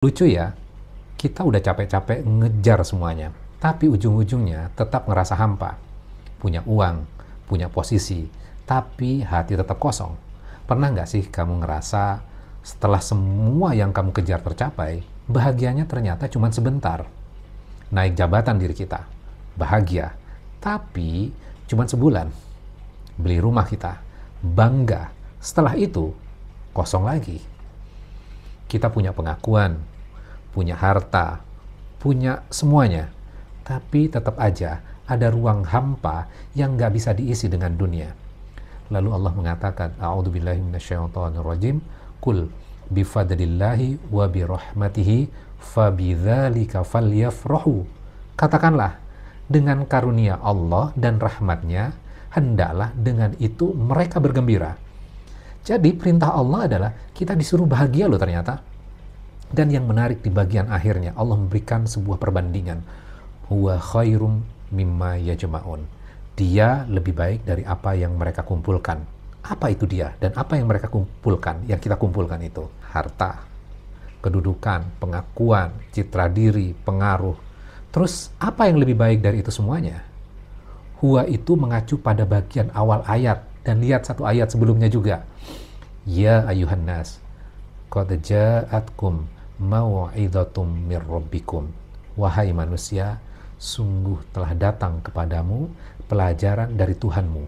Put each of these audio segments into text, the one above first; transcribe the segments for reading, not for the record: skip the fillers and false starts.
Lucu ya, kita udah capek-capek ngejar semuanya, tapi ujung-ujungnya tetap ngerasa hampa. Punya uang, punya posisi, tapi hati tetap kosong. Pernah nggak sih kamu ngerasa setelah semua yang kamu kejar tercapai, bahagianya ternyata cuma sebentar? Naik jabatan diri kita, bahagia, tapi cuma sebulan. Beli rumah kita, bangga, setelah itu kosong lagi. Kita punya pengakuan, punya harta, punya semuanya, tapi tetap aja ada ruang hampa yang nggak bisa diisi dengan dunia. Lalu Allah mengatakan, A'udzubillahi minasyaitonirrajim, Qul bifadlillahi wa birahmatihi fabidzalika falyafrahu. Katakanlah, dengan karunia Allah dan rahmatnya, hendaklah dengan itu mereka bergembira. Jadi perintah Allah adalah kita disuruh bahagia loh ternyata. Dan yang menarik di bagian akhirnya, Allah memberikan sebuah perbandingan. Huwa khairum mimma yajma'un. Dia lebih baik dari apa yang mereka kumpulkan. Apa itu dia? Dan apa yang mereka kumpulkan, yang kita kumpulkan itu? Harta, kedudukan, pengakuan, citra diri, pengaruh. Terus apa yang lebih baik dari itu semuanya? Huwa itu mengacu pada bagian awal ayat. Dan lihat satu ayat sebelumnya juga. Ya ayuhan nas, qad ja'atkum mau'izatum mir rabbikum. Wahai manusia, sungguh telah datang kepadamu pelajaran dari Tuhanmu.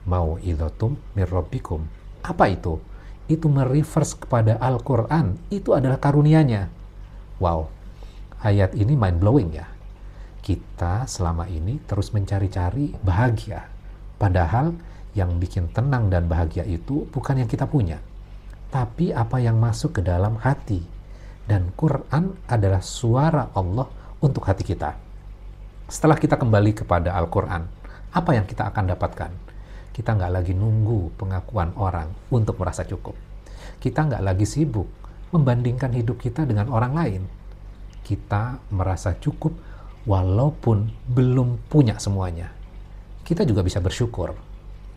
Mau'izatum mir rabbikum. Apa itu? Itu mereverse kepada Al-Quran. Itu adalah karunianya. Wow, ayat ini mind blowing ya. Kita selama ini terus mencari-cari bahagia. Padahal yang bikin tenang dan bahagia itu bukan yang kita punya, tapi apa yang masuk ke dalam hati. Dan Quran adalah suara Allah untuk hati kita. Setelah kita kembali kepada Al-Quran, apa yang kita akan dapatkan? Kita nggak lagi nunggu pengakuan orang untuk merasa cukup. Kita nggak lagi sibuk membandingkan hidup kita dengan orang lain. Kita merasa cukup walaupun belum punya semuanya. Kita juga bisa bersyukur.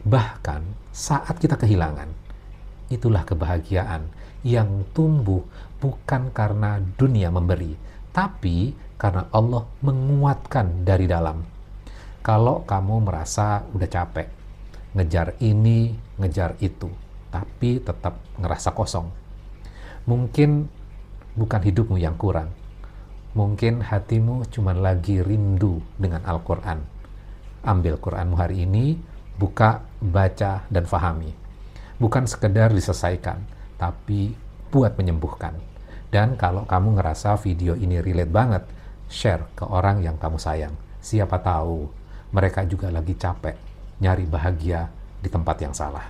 Bahkan saat kita kehilangan, itulah kebahagiaan yang tumbuh bukan karena dunia memberi, tapi karena Allah menguatkan dari dalam. Kalau kamu merasa udah capek, ngejar ini, ngejar itu, tapi tetap ngerasa kosong, mungkin bukan hidupmu yang kurang, mungkin hatimu cuma lagi rindu dengan Al-Quran. Ambil Quranmu hari ini, buka, baca, dan fahami. Bukan sekedar diselesaikan, tapi buat menyembuhkan. Dan kalau kamu ngerasa video ini relate banget, share ke orang yang kamu sayang. Siapa tahu mereka juga lagi capek nyari bahagia di tempat yang salah.